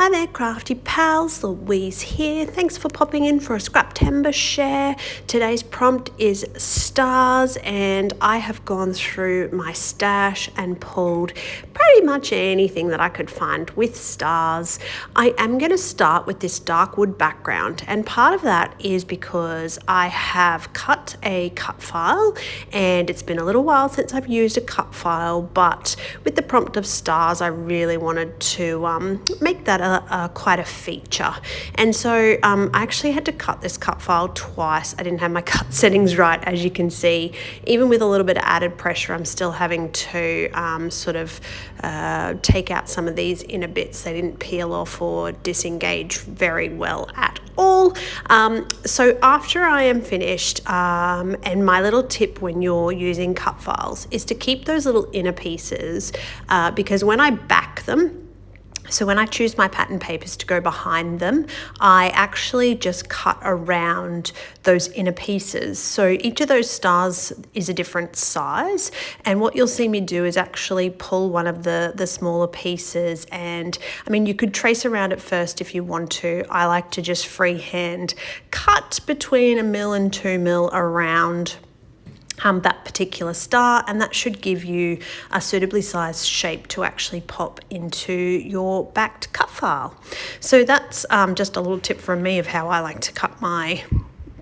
Hi there, crafty pals, Louise here. Thanks for popping in for a Scraptember share. Today's prompt is stars, and I have gone through my stash and pulled pretty much anything that I could find with stars. I am going to start with this dark wood background, and part of that is because I have cut a cut file, and it's been a little while since I've used a cut file, but with the prompt of stars, I really wanted to make that quite a feature. And so I actually had to cut this cut file twice. I didn't have my cut settings right, as you can see. Even with a little bit of added pressure, I'm still having to take out some of these inner bits. They didn't peel off or disengage very well at all. So after I am finished, and my little tip when you're using cut files is to keep those little inner pieces, because when I back them, so when I choose my pattern papers to go behind them, I actually just cut around those inner pieces. So each of those stars is a different size. And what you'll see me do is actually pull one of the smaller pieces. And I mean, you could trace around it first if you want to. I like to just freehand cut between 1 mil and 2 mil around that particular star, and that should give you a suitably sized shape to actually pop into your backed cut file. So that's just a little tip from me of how I like to cut my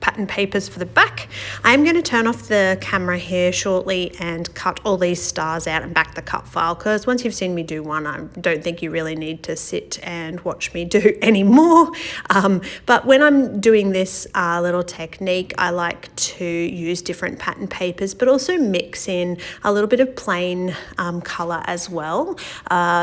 pattern papers for the back. I'm going to turn off the camera here shortly and cut all these stars out and back the cut file, because once you've seen me do one, I don't think you really need to sit and watch me do any more. But when I'm doing this little technique, I like to use different pattern papers, but also mix in a little bit of plain color as well.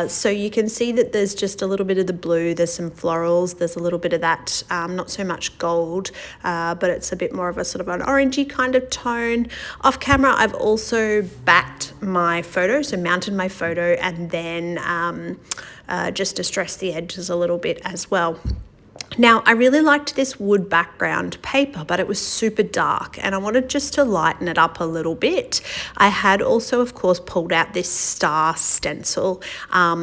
So you can see that there's just a little bit of the blue, there's some florals, there's a little bit of that, not so much gold, but it's a bit more of a sort of an orangey kind of tone. Off camera, I've also backed my photo, so mounted my photo, and then just distressed the edges a little bit as well. Now, I really liked this wood background paper, but it was super dark, and I wanted just to lighten it up a little bit. I had also, of course, pulled out this star stencil.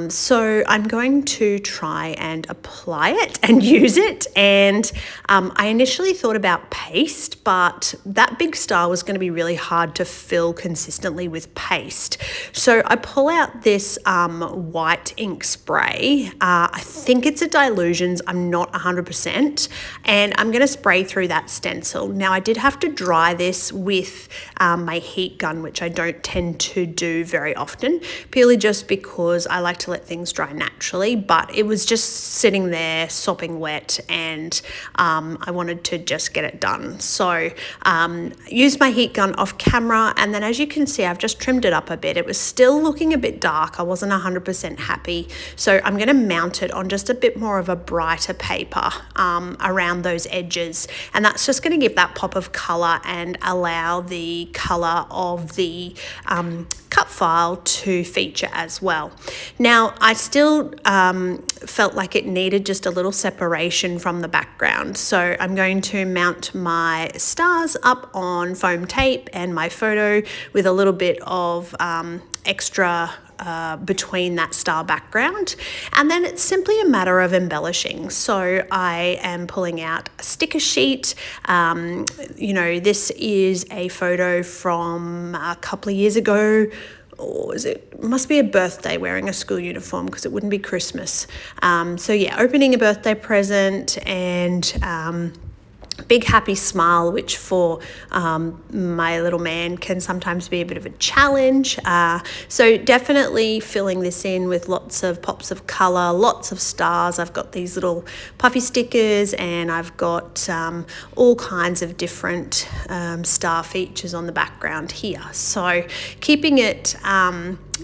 So I'm going to try and apply it and use it. And I initially thought about paste, but that big star was going to be really hard to fill consistently with paste. So I pull out this white ink spray. I think it's a Dilutions. I'm not 100%, and I'm going to spray through that stencil. Now, I did have to dry this with my heat gun, which I don't tend to do very often, purely just because I like to let things dry naturally, but it was just sitting there sopping wet, and I wanted to just get it done. So used my heat gun off camera, and then as you can see, I've just trimmed it up a bit. It was still looking a bit dark. I wasn't 100% happy, so I'm going to mount it on just a bit more of a brighter paper around those edges, and that's just going to give that pop of color and allow the color of the cut file to feature as well. Now, I still felt like it needed just a little separation from the background, so I'm going to mount my stars up on foam tape and my photo with a little bit of extra between that star background, and then it's simply a matter of embellishing. So I am pulling out a sticker sheet. You know, this is a photo from a couple of years ago, or it must be a birthday, wearing a school uniform, because it wouldn't be Christmas. So yeah, opening a birthday present, and big happy smile, which for my little man can sometimes be a bit of a challenge. So definitely filling this in with lots of pops of color, lots of stars. I've got these little puffy stickers, and I've got all kinds of different star features on the background here. So keeping it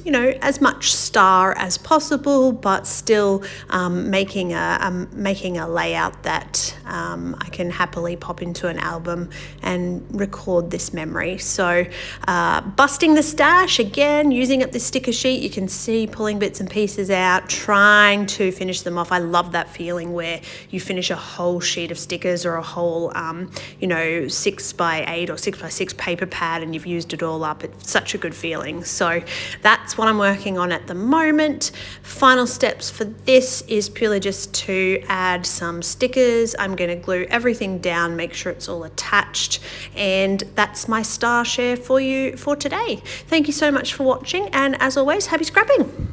you know, as much star as possible, but still making a layout that I can happily pop into an album and record this memory. So busting the stash again, using up the sticker sheet, you can see pulling bits and pieces out, trying to finish them off. I love that feeling where you finish a whole sheet of stickers or a whole you know, 6x8 or 6x6 paper pad, and you've used it all up. It's such a good feeling. So that that's what I'm working on at the moment. Final steps for this is purely just to add some stickers. I'm going to glue everything down, make sure it's all attached, and that's my star share for you for today. Thank you so much for watching, and as always, happy scrapping!